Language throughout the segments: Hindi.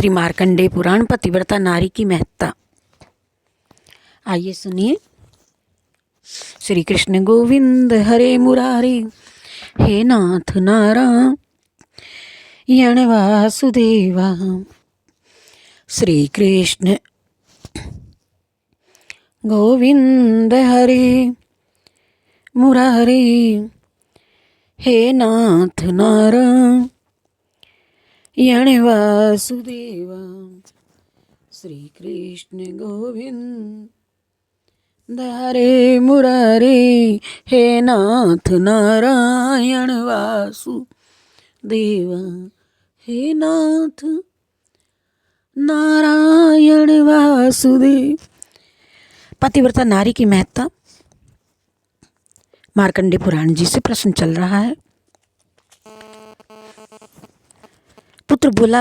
श्री मार्कंडेय पुराण पतिव्रता नारी की महत्ता। आइए सुनिए। श्री कृष्ण गोविंद हरे मुरारी, हे नाथ नारायण वासुदेवा। श्री कृष्ण गोविंद हरे मुरारी, हे नाथ नारायण वासुदेवा। श्री कृष्ण गोविंद हरे मुरारी, हे नाथ नारायण वासुदेवा। हे नाथ नारायण वासुदेव। पतिव्रता नारी की महत्ता मार्कंडेय पुराण जी से प्रश्न चल रहा है। पुत्र बोला,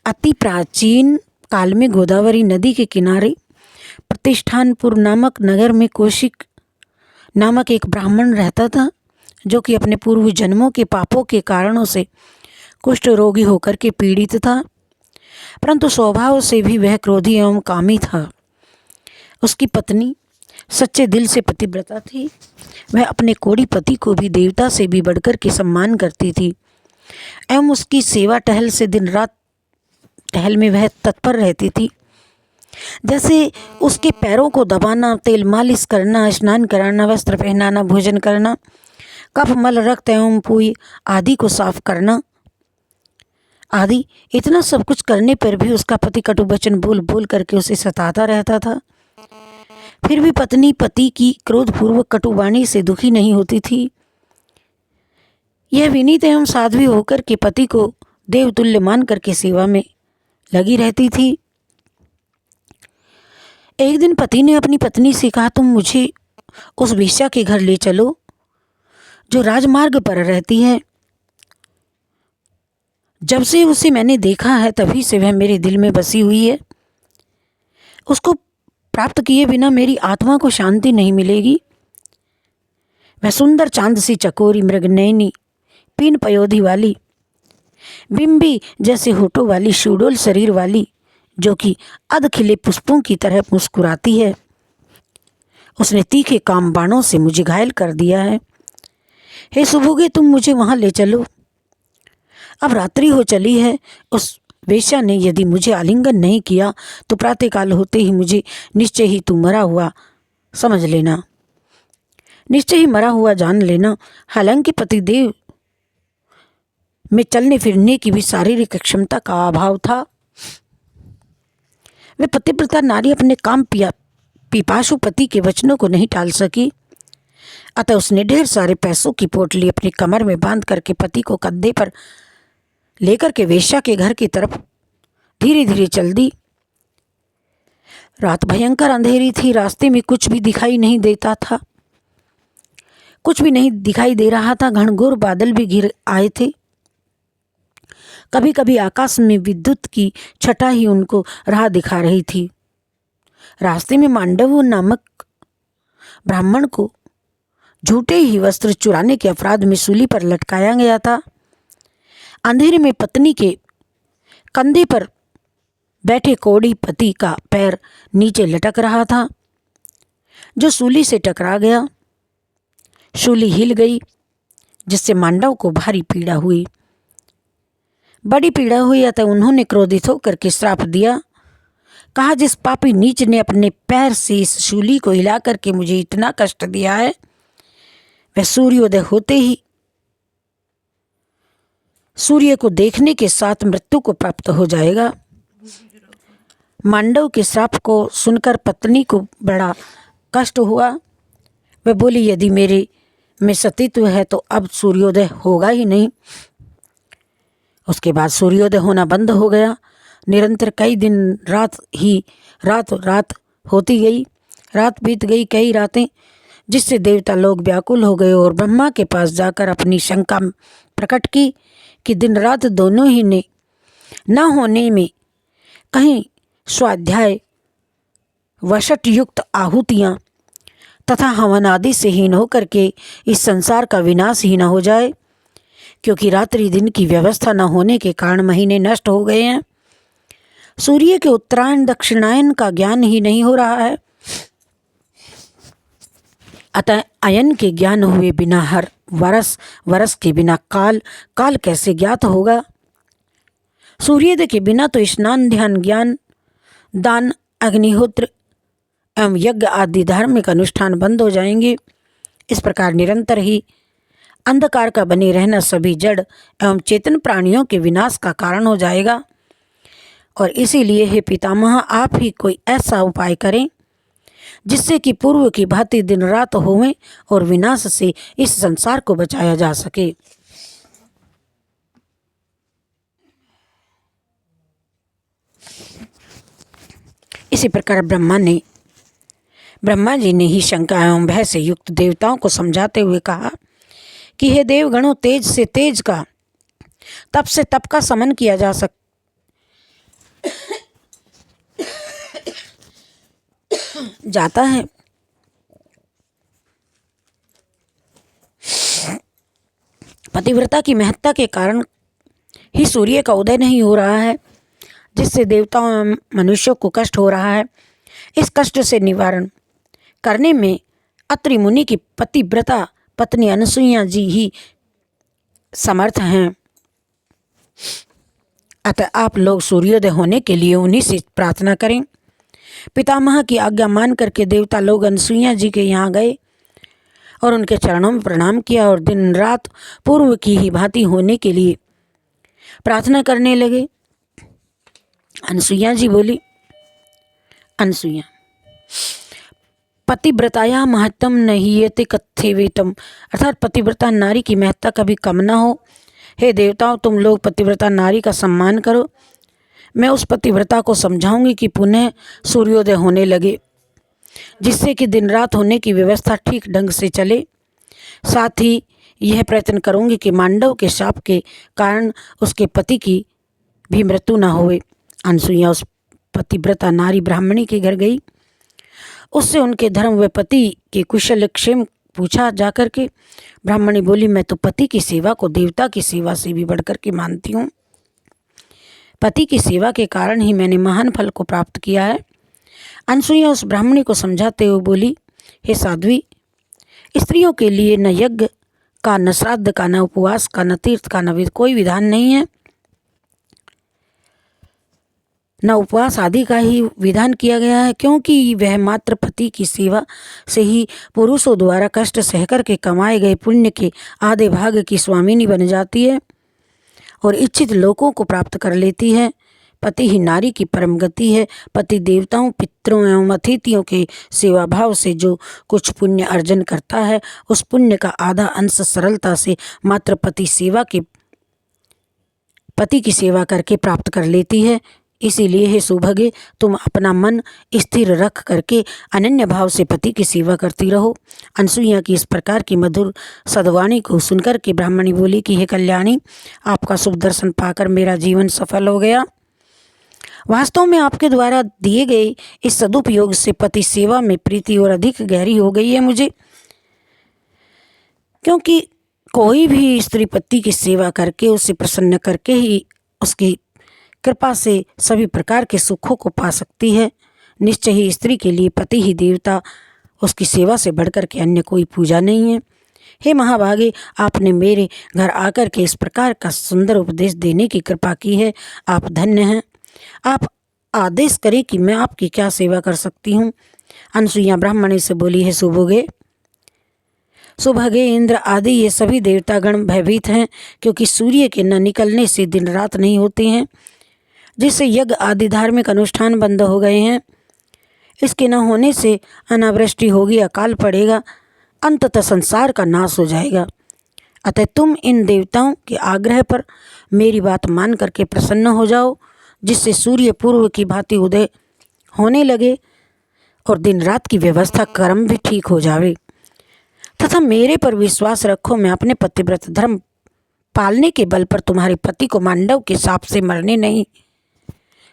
अति प्राचीन काल में गोदावरी नदी के किनारे प्रतिष्ठानपुर नामक नगर में कौशिक नामक एक ब्राह्मण रहता था, जो कि अपने पूर्व जन्मों के पापों के कारणों से कुष्ठ रोगी होकर के पीड़ित था, परंतु स्वभाव से भी वह क्रोधी एवं कामी था। उसकी पत्नी सच्चे दिल से पतिव्रता थी। वह अपने कोड़ी पति को भी देवता से भी बढ़कर के सम्मान करती थी एवं उसकी सेवा टहल से दिन रात टहल में वह तत्पर रहती थी। जैसे उसके पैरों को दबाना, तेल मालिश करना, स्नान कराना, वस्त्र पहनाना, भोजन करना, कफ मल रक्त एवं पूई आदि को साफ करना आदि, इतना सब कुछ करने पर भी उसका पति कटु वचन बोल बोल करके उसे सताता रहता था। फिर भी पत्नी पति की क्रोधपूर्वक कटुवाणी से दुखी नहीं होती थी। यह विनीत एवं साध्वी होकर के पति को देवतुल्य मान करके सेवा में लगी रहती थी। एक दिन पति ने अपनी पत्नी से कहा, तुम मुझे उस वेश्या के घर ले चलो जो राजमार्ग पर रहती है। जब से उसे मैंने देखा है तभी से वह मेरे दिल में बसी हुई है। उसको प्राप्त किए बिना मेरी आत्मा को शांति नहीं मिलेगी। वह सुंदर चांद सी चकोरी, मृगनयनी, पीन पयोधी वाली, बिंबी जैसे होठों वाली, सुडोल शरीर वाली, जो कि अध खिले पुष्पों की तरह मुस्कुराती है। उसने तीखे काम बाणों से मुझे घायल कर दिया है। हे सुभोगे, तुम मुझे वहां ले चलो। अब रात्रि हो चली है। उस वेश्या ने यदि मुझे आलिंगन नहीं किया तो प्रातःकाल होते ही मुझे निश्चय ही तू मरा हुआ समझ लेना, निश्चय ही मरा हुआ जान लेना। हालांकि पतिदेव में चलने फिरने की भी शारीरिक क्षमता का अभाव था। वे पतिव्रता नारी अपने काम पिपासु पति के वचनों को नहीं टाल सकी। अतः उसने ढेर सारे पैसों की पोटली अपनी कमर में बांध करके पति को कंधे पर लेकर के वेश्या के घर की तरफ धीरे धीरे चल दी। रात भयंकर अंधेरी थी। रास्ते में कुछ भी दिखाई नहीं देता था, कुछ भी नहीं दिखाई दे रहा था। घनघोर बादल भी घिर आए थे। कभी कभी आकाश में विद्युत की छटा ही उनको राह दिखा रही थी। रास्ते में मांडव नामक ब्राह्मण को झूठे ही वस्त्र चुराने के अपराध में सूली पर लटकाया गया था। अंधेरे में पत्नी के कंधे पर बैठे कोड़ी पति का पैर नीचे लटक रहा था, जो सूली से टकरा गया। सूली हिल गई, जिससे मांडव को भारी पीड़ा हुई, बड़ी पीड़ा हुई। अतः उन्होंने क्रोधित होकर के श्राप दिया। कहा, जिस पापी नीच ने अपने पैर से इस शूली को हिला करके मुझे इतना कष्ट दिया है, वह सूर्योदय होते ही सूर्य को देखने के साथ मृत्यु को प्राप्त हो जाएगा। मांडव के श्राप को सुनकर पत्नी को बड़ा कष्ट हुआ। वह बोली, यदि मेरे में सतीत्व है तो अब सूर्योदय होगा ही नहीं। उसके बाद सूर्योदय होना बंद हो गया। निरंतर कई दिन रात होती गई। रात बीत गई कई रातें, जिससे देवता लोग व्याकुल हो गए और ब्रह्मा के पास जाकर अपनी शंका प्रकट की कि दिन रात दोनों ही ने न होने में कहीं स्वाध्याय वशट युक्त आहुतियाँ तथा हवन आदि से हीन होकर के इस संसार का विनाश ही न हो जाए, क्योंकि रात्रि दिन की व्यवस्था न होने के कारण महीने नष्ट हो गए हैं। सूर्य के उत्तरायण दक्षिणायन का ज्ञान ही नहीं हो रहा है, अतः अयन के ज्ञान हुए बिना हर वर्ष, वर्ष के बिना काल, काल कैसे ज्ञात होगा। सूर्योदय के बिना तो स्नान, ध्यान, ज्ञान, दान, अग्निहोत्र एवं यज्ञ आदि धार्मिक अनुष्ठान बंद हो जाएंगे। इस प्रकार निरंतर ही अंधकार का बने रहना सभी जड़ एवं चेतन प्राणियों के विनाश का कारण हो जाएगा। और इसीलिए हे पितामह, आप ही कोई ऐसा उपाय करें जिससे कि पूर्व की भांति दिन रात होवें और विनाश से इस संसार को बचाया जा सके। इसी प्रकार ब्रह्मा जी ने ही शंका एवं भय से युक्त देवताओं को समझाते हुए कहा कि हे देवगणों, तेज से तेज का, तप से तप का समन किया जा जाता है। पतिव्रता की महत्ता के कारण ही सूर्य का उदय नहीं हो रहा है, जिससे देवताओं एवं मनुष्यों को कष्ट हो रहा है। इस कष्ट से निवारण करने में अत्रि मुनि की पतिव्रता पत्नी अनसुईया जी ही समर्थ हैं। अतः आप लोग सूर्योदय होने के लिए उन्हीं से प्रार्थना करें। पितामह की आज्ञा मान करके देवता लोग अनसुईया जी के यहाँ गए और उनके चरणों में प्रणाम किया और दिन रात पूर्व की ही भांति होने के लिए प्रार्थना करने लगे। अनसुईया जी बोली, अनसुईया, पतिव्रताया महत्तम नहीयते कथ्येवेतम, अर्थात पतिव्रता नारी की महत्ता कभी कम ना हो। हे देवताओं, तुम लोग पतिव्रता नारी का सम्मान करो। मैं उस पतिव्रता को समझाऊंगी कि पुनः सूर्योदय होने लगे, जिससे कि दिन रात होने की व्यवस्था ठीक ढंग से चले। साथ ही यह प्रयत्न करूंगी कि मांडव के शाप के कारण उसके पति की भी मृत्यु न होवे। अनसुईया उस पतिव्रता नारी ब्राह्मणी के घर गई। उससे उनके धर्म व पति के कुशल क्षेम पूछा जाकर के। ब्राह्मणी बोली, मैं तो पति की सेवा को देवता की सेवा से भी बढ़कर के मानती हूँ। पति की सेवा के कारण ही मैंने महान फल को प्राप्त किया है। अनसुईया उस ब्राह्मणी को समझाते हुए बोली, हे साध्वी, स्त्रियों के लिए न यज्ञ का, न श्राद्ध का, न उपवास का, न तीर्थ का, न कोई विधान नहीं है। न उपवास आदि का ही विधान किया गया है, क्योंकि वह मात्र पति की सेवा से ही पुरुषों द्वारा कष्ट सहकर के कमाए गए पुण्य के आधे भाग की स्वामिनी बन जाती है और इच्छित लोकों को प्राप्त कर लेती है। पति ही नारी की परम गति है। पति देवताओं, पितरों एवं अतिथियों के सेवा भाव से जो कुछ पुण्य अर्जन करता है, उस पुण्य का आधा अंश सरलता से मात्र पति की सेवा करके प्राप्त कर लेती है। इसीलिए हे सौभाग्य, तुम अपना मन स्थिर रख करके अनन्य भाव से पति की सेवा करती रहो। अनसुईया की इस प्रकार की मधुर सद्वाणी को सुनकर के ब्राह्मणी बोली कि हे कल्याणी, आपका शुभ दर्शन पाकर मेरा जीवन सफल हो गया। वास्तव में आपके द्वारा दिए गए इस सदुपयोग से पति सेवा में प्रीति और अधिक गहरी हो गई है मुझे, क्योंकि कोई भी स्त्री पति की सेवा करके उसे प्रसन्न करके ही उसकी कृपा से सभी प्रकार के सुखों को पा सकती है। निश्चय ही स्त्री के लिए पति ही देवता, उसकी सेवा से बढ़कर के अन्य कोई पूजा नहीं है। हे महाभागे, आपने मेरे घर आकर के इस प्रकार का सुंदर उपदेश देने की कृपा की है। आप धन्य हैं। आप आदेश करें कि मैं आपकी क्या सेवा कर सकती हूँ। अनसुईया ब्राह्मणी से बोली, है सुभगे, इंद्र आदि ये सभी देवतागण भयभीत हैं, क्योंकि सूर्य के न निकलने से दिन रात नहीं होते हैं, जिससे यज्ञ आदि धार्मिक अनुष्ठान बंद हो गए हैं। इसके न होने से अनावृष्टि होगी, अकाल पड़ेगा, अंततः संसार का नाश हो जाएगा। अतः तुम इन देवताओं के आग्रह पर मेरी बात मान करके प्रसन्न हो जाओ, जिससे सूर्य पूर्व की भांति उदय होने लगे और दिन रात की व्यवस्था कर्म भी ठीक हो जावे। तथा मेरे पर विश्वास रखो, मैं अपने पतिव्रत धर्म पालने के बल पर तुम्हारे पति को मांडव के शाप से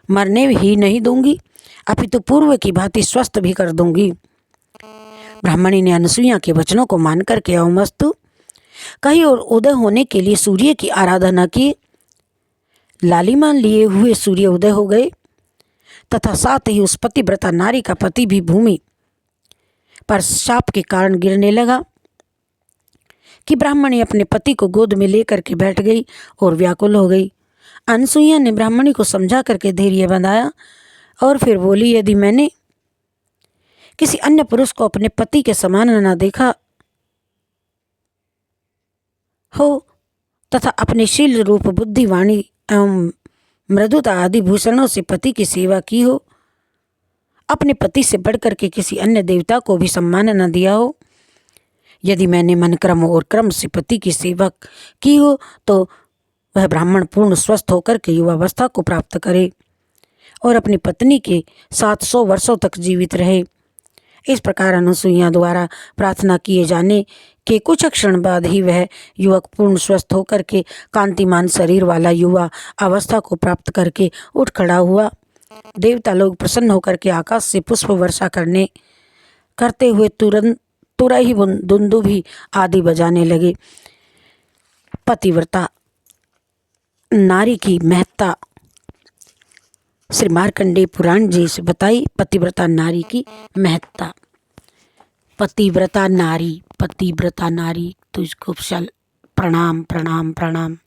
मरने ही नहीं दूंगी, अपितु पूर्व की भांति स्वस्थ भी कर दूंगी। ब्राह्मणी ने अनसुईया के वचनों को मान करके अवमस्तु कही और उदय होने के लिए सूर्य की आराधना की। लालिमा लिए हुए सूर्य उदय हो गए। तथा साथ ही उस पतिव्रता नारी का पति भी भूमि पर शाप के कारण गिरने लगा कि ब्राह्मणी अपने पति को गोद में लेकर के बैठ गई और व्याकुल हो गई। अनसुईया ने ब्राह्मणी को समझा करके धैर्य बंधाया और फिर बोली, यदि मैंने किसी अन्य पुरुष को अपने पति के समान न देखा हो तथा अपने शील रूप बुद्धि वाणी एवं मृदुता आदि भूषणों से पति की सेवा की हो, अपने पति से बढ़कर के किसी अन्य देवता को भी सम्मान न दिया हो, यदि मैंने मन क्रम और क्रम से पति की सेवा की हो तो वह ब्राह्मण पूर्ण स्वस्थ होकर के युवावस्था को प्राप्त करे और अपनी पत्नी के 700 वर्षों तक जीवित रहे। इस प्रकार अनुसुईया द्वारा प्रार्थना किए जाने के कुछ क्षण बाद ही वह युवक पूर्ण स्वस्थ होकर के कांतिमान शरीर वाला युवा अवस्था को प्राप्त करके उठ खड़ा हुआ। देवता लोग प्रसन्न होकर के आकाश से पुष्प वर्षा करते हुए तुरही ही दुंदुभी आदि बजाने लगे। पतिव्रता नारी की महत्ता श्री मार्कंडेय पुराण जी से बताई। पतिव्रता नारी की महत्ता। पतिव्रता नारी तुझको प्रणाम प्रणाम प्रणाम।